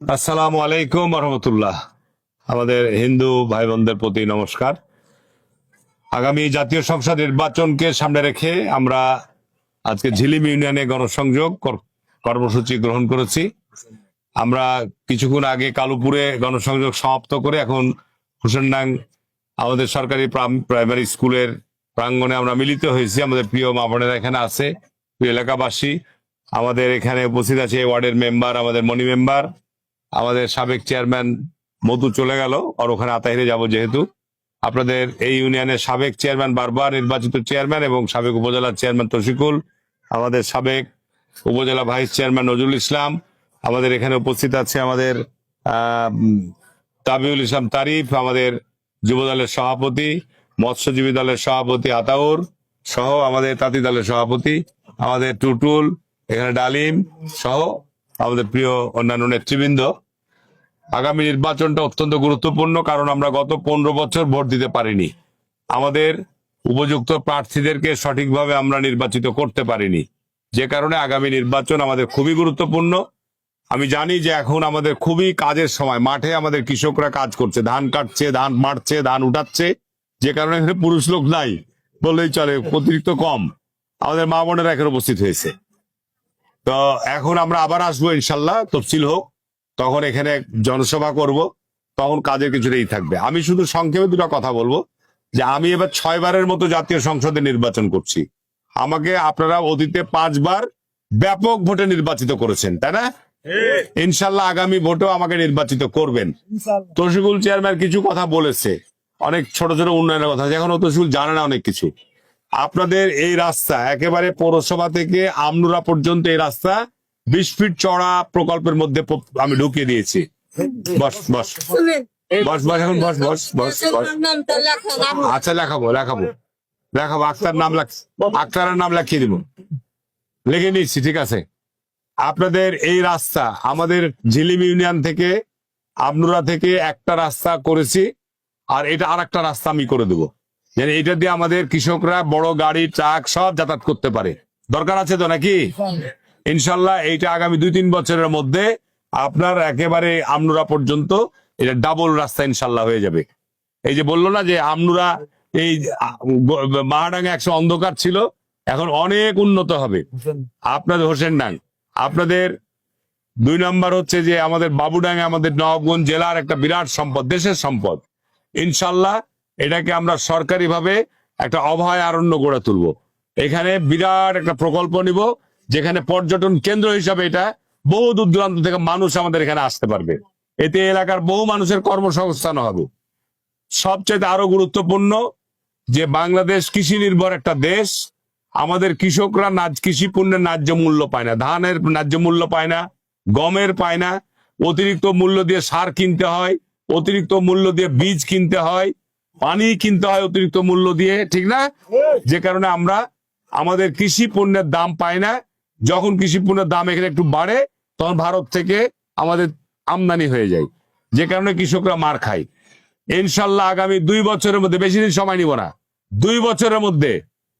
আসসালামু আলাইকুম রহমতুল্লাহ। আমাদের হিন্দু ভাই বোনদের প্রতি নমস্কার। আগামী জাতীয় সংসদ নির্বাচনকে সামনে রেখে আমরা আজকে ঝিলিম ইউনিয়নে গণসংযোগ কর্মসূচি গ্রহণ করেছি। আমরা কিছুক্ষণ আগে কালুপুরে গণসংযোগ সমাপ্ত করে এখন হোসেনডাং আমাদের সরকারি প্রাইমারি স্কুলের প্রাঙ্গণে আমরা মিলিত হয়েছি। আমাদের প্রিয় মা বোনেরা এখানে আছে, প্রিয় এলাকাবাসী। আমাদের এখানে উপস্থিত আছে ওয়ার্ডের মেম্বার, আমাদের মনি মেম্বার, আমাদের সাবেক চেয়ারম্যান মধু চলে গেল আর ওখানে আতাহিরে যাব, যেহেতু আপনাদের এই ইউনিয়নের সাবেক চেয়ারম্যান, বারবার নির্বাচিত চেয়ারম্যান এবং সাবেক উপজেলা চেয়ারম্যান তৌশিকুল, আমাদের সাবেক উপজেলা ভাইস চেয়ারম্যান নজরুল ইসলাম, আমাদের এখানে উপস্থিত আছে আমাদের তাবিউল ইসলাম তারিফ, আমাদের যুব দলের সভাপতি, মৎস্যজীবী দলের সভাপতি আতাউর সহ আমাদের তাঁতি দলের সভাপতি, আমাদের টুটুল, এখানে ডালিম সহ আমাদের প্রিয় অন্যান্য নেতৃবৃন্দ। আগামী নির্বাচনটা অত্যন্ত গুরুত্বপূর্ণ, কারণ আমরা গত 15 বছর ভোট দিতে পারিনি। আমাদের উপযুক্ত প্রার্থীদেরকে সঠিকভাবে আমরা নির্বাচিত করতে পারিনি, যে কারণে আগামী নির্বাচন আমাদের খুবই গুরুত্বপূর্ণ। আমি জানি যে এখন আমাদের খুবই কাজের সময়, মাঠে আমাদের কৃষকরা কাজ করছে, ধান কাটছে, ধান মারছে, ধান উঠাচ্ছে, যে কারণে এখানে পুরুষ লোক নাই বললেই চলে, অতিরিক্ত কম। আমাদের মা বোনেরা এখানে উপস্থিত হয়েছে। তো এখন আমরা আবার আসবো ইনশাল্লাহ, তফসিল হোক, তখন এখানে জনসভা করব, তখন কাজের কিছুটাই থাকবে। আমি শুধু সংক্ষেপে দুটো কথা বলবো যে আমি এবার 6 বারের মতো জাতীয় সংসদে নির্বাচন করছি। আমাকে আপনারা অতীতে 5 বার ব্যাপক ভোটে নির্বাচিত করেছেন, তাই না? ইনশাল্লাহ আগামী ভোটেও আমাকে নির্বাচিত করবেন। তৌশিকুল চেয়ারম্যান কিছু কথা বলেছে, অনেক ছোট ছোট উন্নয়নের কথা, এখন তৌশিকুল জানে না অনেক কিছু। আপনাদের এই রাস্তা একেবারে পৌরসভা থেকে আমনুরা পর্যন্ত এই রাস্তা 20 ফিট চড়া প্রকল্পের মধ্যে আমি ঢুকিয়ে দিয়েছি। বস বস বস বস এখন বস বস বস বস। আচ্ছা লেখাবো লেখাবো লেখাবো, আক্তারের নাম লিখিয়ে দিব, লিখে নিচ্ছি, ঠিক আছে। আপনাদের এই রাস্তা আমাদের ঝিলিম ইউনিয়ন থেকে আমনুরা থেকে একটা রাস্তা করেছি, আর এটা আর একটা রাস্তা আমি করে দেবো, যেন এটা দিয়ে আমাদের কৃষকরা বড় গাড়ি ট্রাক সব যাতায়াত করতে পারে। দরকার আছে তো নাকি? ইনশাল্লাহ এইটা আগামী 2-3 বছরের মধ্যে আপনার একেবারে আমনুরা পর্যন্ত এটা ডাবল রাস্তা ইনশাল্লাহ হয়ে যাবে। এই যে বললো না যে আমনুরা এই মাহাডাঙ্গা 100 অন্ধকার ছিল, এখন অনেক উন্নত হবে। আপনাদের হোসেনডাং, আপনাদের 2 নম্বর হচ্ছে যে আমাদের বাবুডাঙ্গা, আমাদের নবাবগঞ্জ জেলার একটা বিরাট সম্পদ, দেশের সম্পদ। ইনশাল্লাহ এটাকে আমরা সরকারিভাবে একটা অভয়ারণ্য গড়ে তুলবো। এখানে বিরাট একটা প্রকল্প নিব, যেখানে পর্যটন কেন্দ্র হিসাবে এটা বহু দূর দূরান্ত থেকে মানুষ আমাদের এখানে আসতে পারবে। এতে এলাকার বহু মানুষের কর্মসংস্থান হবে। সবচেয়ে আরো গুরুত্বপূর্ণ যে বাংলাদেশ কৃষি নির্ভর একটা দেশ, আমাদের কৃষকরা কৃষি পণ্যের ন্যায্য মূল্য পায় না, ধানের ন্যায্য মূল্য পায় না, গমের পায় না, অতিরিক্ত মূল্য দিয়ে সার কিনতে হয়, অতিরিক্ত মূল্য দিয়ে বীজ কিনতে হয়, পানি কিনতে হয় অতিরিক্ত মূল্য দিয়ে, ঠিক না? যে কারণে আমরা আমাদের কৃষি পণ্যের দাম পাই না। যখন কৃষি পণ্যের দাম এখানে একটু বাড়ে, তখন ভারত থেকে আমাদের আমদানি হয়ে যায়, যে কারণে কৃষকরা মার খায়। ইনশাল্লাহ আগামী 2 বছরের মধ্যে, বেশি দিন সময় নিব না, 2 বছরের মধ্যে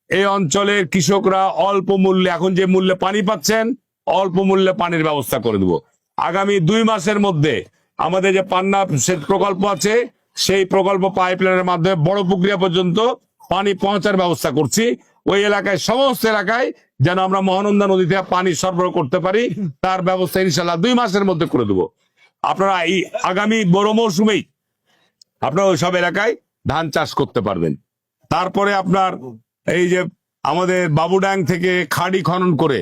এই অঞ্চলের কৃষকরা অল্প মূল্যে, এখন যে মূল্যে পানি পাচ্ছেন, অল্প মূল্যে পানির ব্যবস্থা করে দেব। আগামী 2 মাসের মধ্যে আমাদের যে পান্না সেচ প্রকল্প আছে, সেই প্রকল্প পাইপলাইনের মাধ্যমে বড় পুকুরিয়া পর্যন্ত পানি পৌঁছার ব্যবস্থা করছি। ওই এলাকায়, সমস্ত এলাকায় যেন আমরা মহানন্দা নদীতে পানি সরবরাহ করতে পারি, তার ব্যবস্থা ইনশাল্লাহ 2 মাসের মধ্যে করে দেবো। আপনারা এই আগামী বড় মৌসুমেই আপনারা ওই সব এলাকায় ধান চাষ করতে পারবেন। তারপরে আপনার এই যে আমাদের বাবুডাং থেকে খাড়ি খনন করে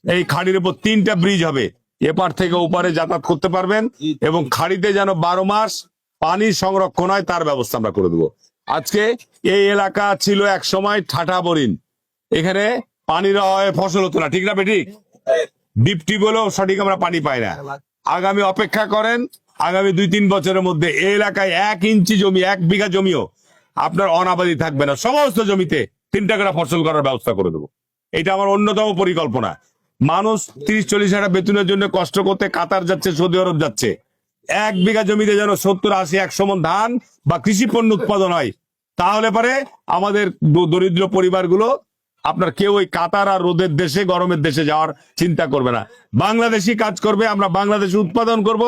এই খাড়ির উপর 3টা ব্রিজ হবে, এপার থেকে ওপারে যাতায়াত করতে পারবেন, এবং খাড়িতে যেন 12 মাস পানি সংরক্ষণ হয় তার ব্যবস্থা আমরা করে দেবো। আজকে এই এলাকা ছিল এক সময় ঠাটা বরিন, এখানে পানির অভাবে ফসল হতো না, ঠিক না বেঠিক? ডিপটি বলেও সঠিক আমরা পানি পাই না। আগামী অপেক্ষা করেন, আগামী 2-3 বছরের মধ্যে এই এলাকায় 1 ইঞ্চি জমি, 1 বিঘা জমিও আপনার অনাবাদি থাকবে না, সমস্ত জমিতে 3টা করে ফসল করার ব্যবস্থা করে দেবো। এটা আমার অন্যতম পরিকল্পনা। মানুষ 30-40 হাজার বেতনের জন্য কষ্ট করতে কাতার যাচ্ছে, সৌদি আরব যাচ্ছে, 1 বিঘা জমিতে যেন 70-80-100 মণ ধান বা কৃষি পণ্য উৎপাদন হয়, তাহলে পরে আমাদের দরিদ্র পরিবারগুলো আপনার কেউ ওই কাতার আর রোদের দেশে গরমের দেশে যাওয়ার চিন্তা করবে না। বাংলাদেশি কাজ করবে, আমরা বাংলাদেশে উৎপাদন করব,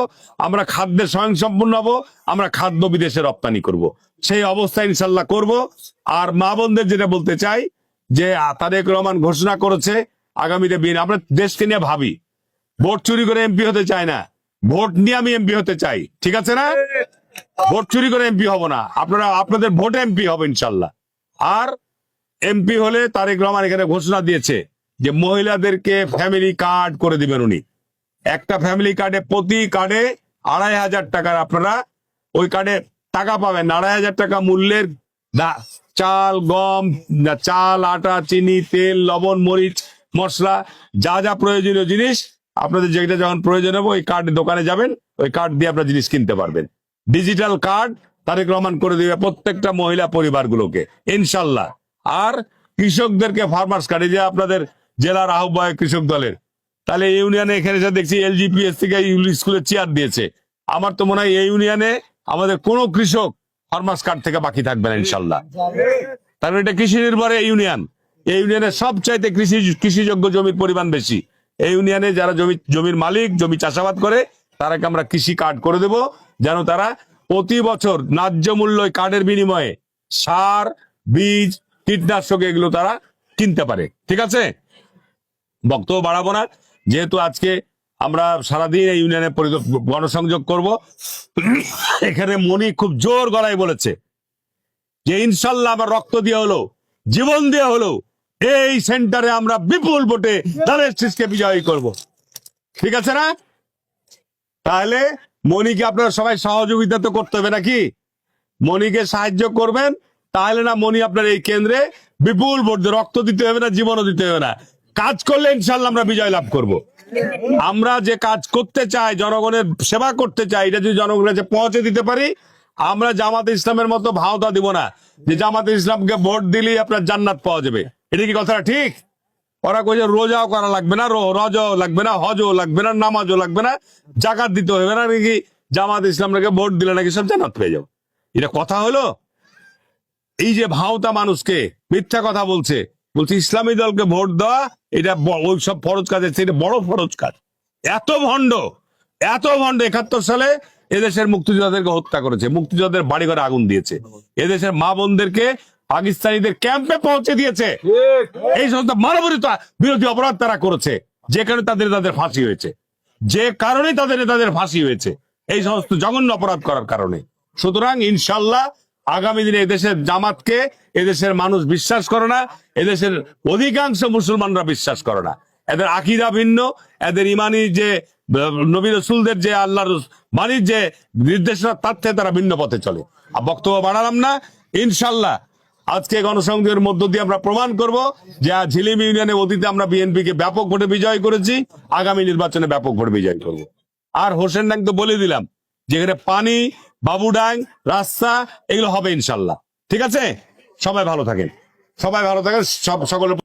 আমরা খাদ্যে স্বয়ংসম্পূর্ণ হব, আমরা খাদ্য বিদেশে রপ্তানি করব। সেই অবস্থা ইনশাল্লাহ করব। আর মা বোনদের যেটা বলতে চাই যে তারেক রহমান ঘোষণা করেছে আগামীতে বিএনপি, আমরা দেশকে নিয়ে ভাবি, ভোট চুরি করে এমপি হতে চাই না, ভোট নিয়ে আমি এমপি হতে চাই, ঠিক আছে না? ভোট চুরি করে এমপি হব না, আপনারা আপনাদের ভোটে এমপি হবে ইনশাল্লাহ। আর এমপি হলে তারেক রহমান এখানে ঘোষণা দিয়েছে যে মহিলাদেরকে ফ্যামিলি কার্ড করে দিবেন উনি। একটা ফ্যামিলি কার্ডে প্রতি কার্ডে 2,500 টাকার আপনারা ওই কার্ডে টাকা পাবেন। 2,500 টাকা মূল্যের চাল, গম, চাল, আটা, চিনি, তেল, লবণ, মরিচ, মশলা, যা যা প্রয়োজনীয় জিনিস আপনাদের যেটা যখন প্রয়োজন হবে ওই কার্ড দোকানে যাবেন, ওই কার্ড দিয়ে আপনার জিনিস কিনতে পারবেন। ডিজিটাল কার্ড তারেক রহমান করে দিবে প্রত্যেকটা মহিলা পরিবারগুলোকে ইনশাল্লাহ। আর কৃষকদেরকে ফার্মার্স কার্ড, এই যে আপনাদের জেলার আহ্বায়ক কৃষক দলের, তাহলে ইউনিয়নে এখানে এসে দেখছি এলজিপিএস থেকে স্কুলের চেয়ার দিয়েছে। আমার তো মনে হয় এই ইউনিয়নে আমাদের কোনো কৃষক ফার্মার্স কার্ড থেকে বাকি থাকবে না ইনশাল্লাহ। তাহলে এটা কৃষি নির্ভর ইউনিয়ন, এই ইউনিয়নের সবচাইতে কৃষিযোগ্য জমির পরিমাণ বেশি। এই ইউনিয়নে যারা জমির মালিক, জমি চাষাবাদ করে, তারাকে আমরা কৃষি কার্ড করে দেব, যেন তারা প্রতি বছর ন্যায্য মূল্য কার্ডের বিনিময়ে সার, বীজ, কীটনাশক এগুলো তারা কিনতে পারে, ঠিক আছে? বক্তব্য বাড়াবো না, যেহেতু আজকে আমরা সারাদিন এই ইউনিয়নে গণসংযোগ করব। এখানে মনি খুব জোর গলায় বলেছে যে ইনশাল্লাহ আমার রক্ত দিয়ে হলো, জীবন দিয়ে হলো, এই সেন্টারে আমরা বিপুল ভোটে ধানের শীষকে বিজয়ী করব, ঠিক আছে না? তাহলে মনিকে আপনারা সবাই সহযোগিতা তো করতে হবে নাকি? মনিকে সাহায্য করবেন, তাহলে না মনি আপনার এই কেন্দ্রে বিপুল ভোট, রক্ত দিতে হবে না, জীবনও দিতে হবে না, কাজ করলে ইনশাল্লাহ আমরা বিজয় লাভ করব। আমরা যে কাজ করতে চাই, জনগণের সেবা করতে চাই, এটা যদি জনগণের কাছে পৌঁছে দিতে পারি, আমরা জামাতে ইসলামের মতো ভাওতা দিব না যে জামাতে ইসলামকে ভোট দিলেই আপনার জান্নাত পাওয়া যাবে। এটা কি কথাটা ঠিক? ওরা কইছে রোজাও করা লাগবে না, রজও লাগবে না, হজও লাগবে না, নামাজও লাগবে না, জাকাত দিতে হবে না, নাকি জামাত ইসলামকে ভোট দিলে নাকি সব জান্নাত পেয়ে যাবো। এটা কথা হলো? এই যে ভাওতা মানুষকে মিথ্যা কথা বলছে, বলছে ইসলামী দলকে ভোট দেওয়া এটা ওই সব ফরজ কাজের চেয়ে বড় ফরজ কাজ। এত ভণ্ড, এত ভণ্ড। 71 সালে এদেশের মুক্তিযোদ্ধাদেরকে হত্যা করেছে, মুক্তিযোদ্ধাদের বাড়ি ঘরে আগুন দিয়েছে, এদেশের মা বোনদেরকে পাকিস্তানিদের ক্যাম্পে পৌঁছে দিয়েছে। এই সমস্ত মানবতা বিরোধী অপরাধ তারা করেছে, যে কারণে তাদের ফাঁসি হয়েছে, যে কারণে তাদের ফাঁসি হয়েছে, এই সমস্ত জঘন্য অপরাধ করার কারণে। সুতরাং ইনশাল্লাহ আগামী দিনে এদেশের জামাতকে এদেশের মানুষ বিশ্বাস করে না, এদেশের অধিকাংশ মুসলমানরা বিশ্বাস করে না। এদের আকীদা ভিন্ন, এদের ইমানি যে নবী রাসূলদের যে আল্লাহর বাণীর যে নির্দেশনা, তার থেকে তারা ভিন্ন পথে চলে। আর বক্তব্য বাড়ালাম না, ইনশাল্লাহ আজকে গণসংযোগের মধ্য দিয়ে আমরা প্রমাণ করব যে ঝিলিম ইউনিয়নে অতীতে আমরা বিএনপিকে ব্যাপক ভোটে বিজয় করেছি, আগামী নির্বাচনে ব্যাপক ভোটে বিজয় করব। আর হোসেন ডাং তো বলে দিলাম, যেখানে পানি, বাবুডাং, রাস্তা এগুলো হবে ইনশাল্লাহ, ঠিক আছে? সবাই ভালো থাকেন, সকলের